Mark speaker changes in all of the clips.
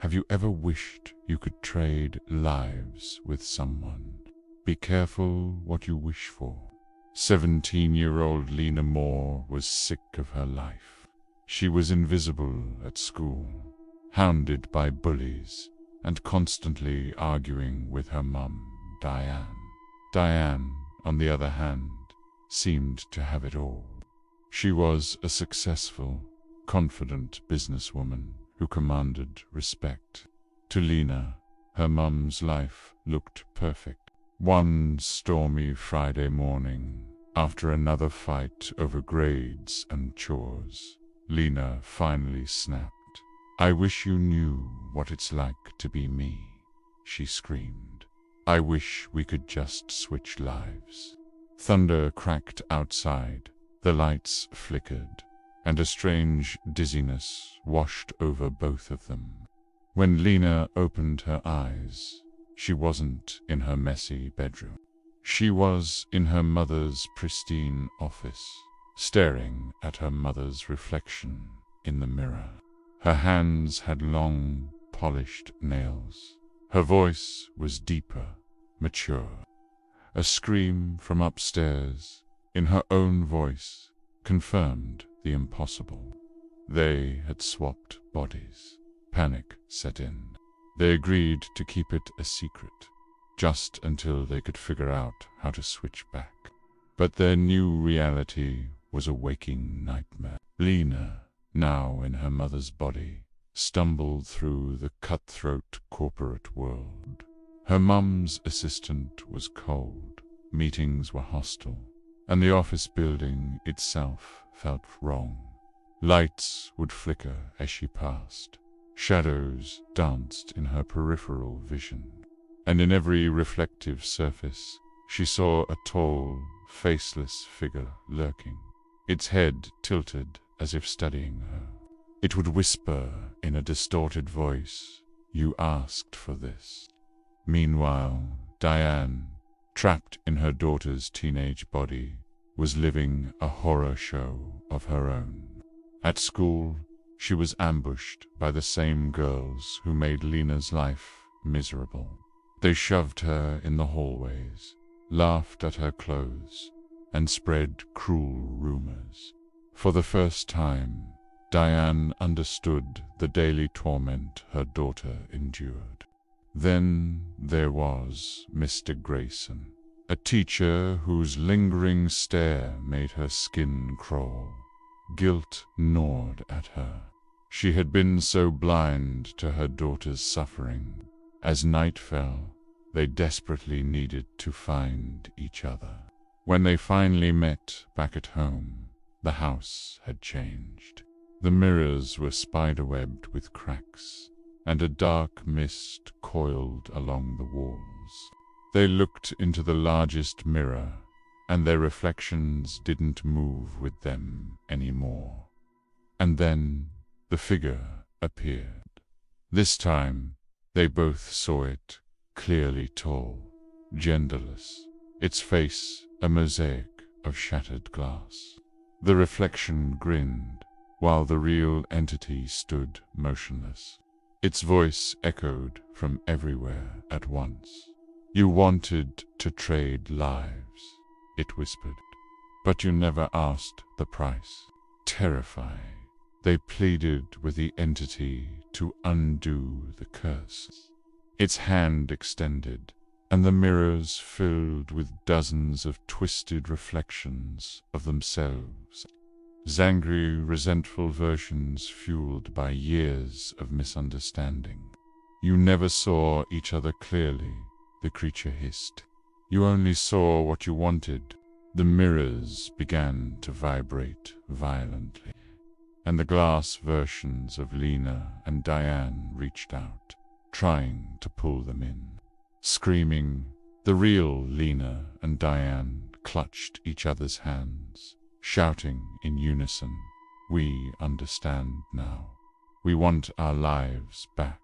Speaker 1: Have you ever wished you could trade lives with someone? Be careful what you wish for. 17-year-old Lena Moore was sick of her life. She was invisible at school, hounded by bullies, and constantly arguing with her mum, Diane. Diane, on the other hand, seemed to have it all. She was a successful, confident businesswoman who commanded respect. To Lena, her mum's life looked perfect. One stormy Friday morning, after another fight over grades and chores, Lena finally snapped. "I wish you knew what it's like to be me," she screamed. "I wish we could just switch lives." Thunder cracked outside, the lights flickered, and a strange dizziness washed over both of them. When Lena opened her eyes, she wasn't in her messy bedroom. She was in her mother's pristine office, staring at her mother's reflection in the mirror. Her hands had long, polished nails. Her voice was deeper, mature. A scream from upstairs, in her own voice, confirmed the impossible. They had swapped bodies. Panic set in. They agreed to keep it a secret, just until they could figure out how to switch back. But their new reality was a waking nightmare. Lena, now in her mother's body, stumbled through the cutthroat corporate world. Her mum's assistant was cold, meetings were hostile, and the office building itself felt wrong. Lights would flicker as she passed. Shadows danced in her peripheral vision, and in every reflective surface she saw a tall, faceless figure lurking, its head tilted as if studying her. It would whisper in a distorted voice, "You asked for this." Meanwhile, Diane, trapped in her daughter's teenage body, was living a horror show of her own. At school, she was ambushed by the same girls who made Lena's life miserable. They shoved her in the hallways, laughed at her clothes, and spread cruel rumors. For the first time, Diane understood the daily torment her daughter endured. Then there was Mr. Grayson, a teacher whose lingering stare made her skin crawl. Guilt gnawed at her. She had been so blind to her daughter's suffering. As night fell, they desperately needed to find each other. When they finally met back at home, the house had changed. The mirrors were spiderwebbed with cracks, and a dark mist coiled along the walls. They looked into the largest mirror, and their reflections didn't move with them anymore. And then the figure appeared. This time, they both saw it, clearly tall, genderless, its face a mosaic of shattered glass. The reflection grinned, while the real entity stood motionless. Its voice echoed from everywhere at once. "You wanted to trade lives," it whispered, "but you never asked the price." Terrified, they pleaded with the entity to undo the curse. Its hand extended, and the mirrors filled with dozens of twisted reflections of themselves. Angry, resentful versions fueled by years of misunderstanding. "You never saw each other clearly," the creature hissed. "You only saw what you wanted." The mirrors began to vibrate violently, and the glass versions of Lena and Diane reached out, trying to pull them in. Screaming, the real Lena and Diane clutched each other's hands, shouting in unison, "We understand now. We want our lives back."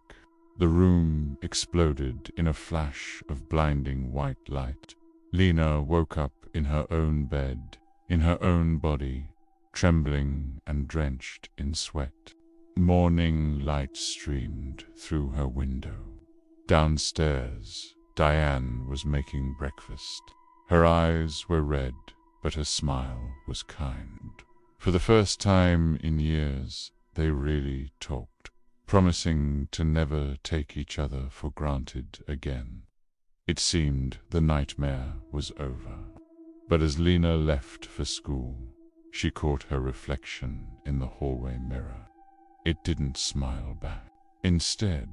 Speaker 1: The room exploded in a flash of blinding white light. Lena woke up in her own bed, in her own body, trembling and drenched in sweat. Morning light streamed through her window. Downstairs, Diane was making breakfast. Her eyes were red, but her smile was kind. For the first time in years, they really talked, promising to never take each other for granted again. It seemed the nightmare was over. But as Lena left for school, she caught her reflection in the hallway mirror. It didn't smile back. Instead,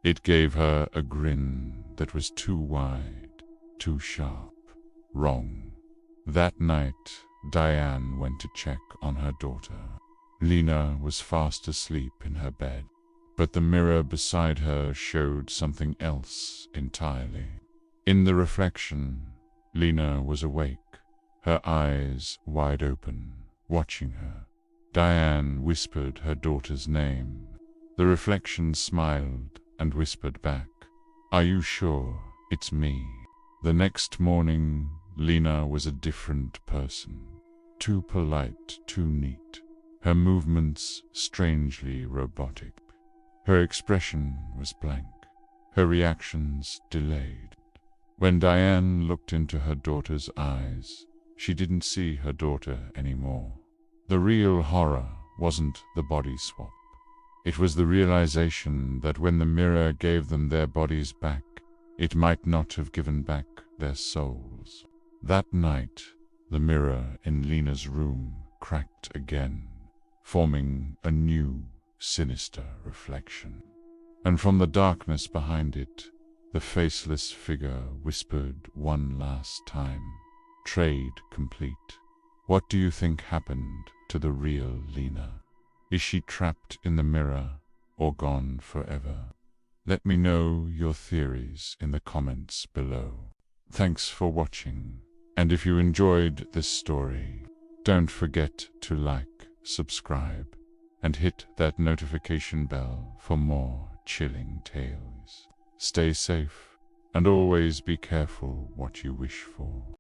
Speaker 1: it gave her a grin that was too wide, too sharp, wrong. That night, Diane went to check on her daughter. Lena was fast asleep in her bed, but the mirror beside her showed something else entirely. In the reflection, Lena was awake, her eyes wide open, watching her. Diane whispered her daughter's name. The reflection smiled and whispered back, "Are you sure it's me?" The next morning, Lena was a different person. Too polite, too neat. Her movements strangely robotic. Her expression was blank. Her reactions delayed. When Diane looked into her daughter's eyes, she didn't see her daughter anymore. The real horror wasn't the body swap. It was the realization that when the mirror gave them their bodies back, it might not have given back their souls. That night, the mirror in Lena's room cracked again, forming a new, sinister reflection. And from the darkness behind it, the faceless figure whispered one last time, "Trade complete. What do you think happened to the real Lena? Is she trapped in the mirror or gone forever?" Let me know your theories in the comments below. Thanks for watching, and if you enjoyed this story, don't forget to like, subscribe, and hit that notification bell for more chilling tales. Stay safe, and always be careful what you wish for.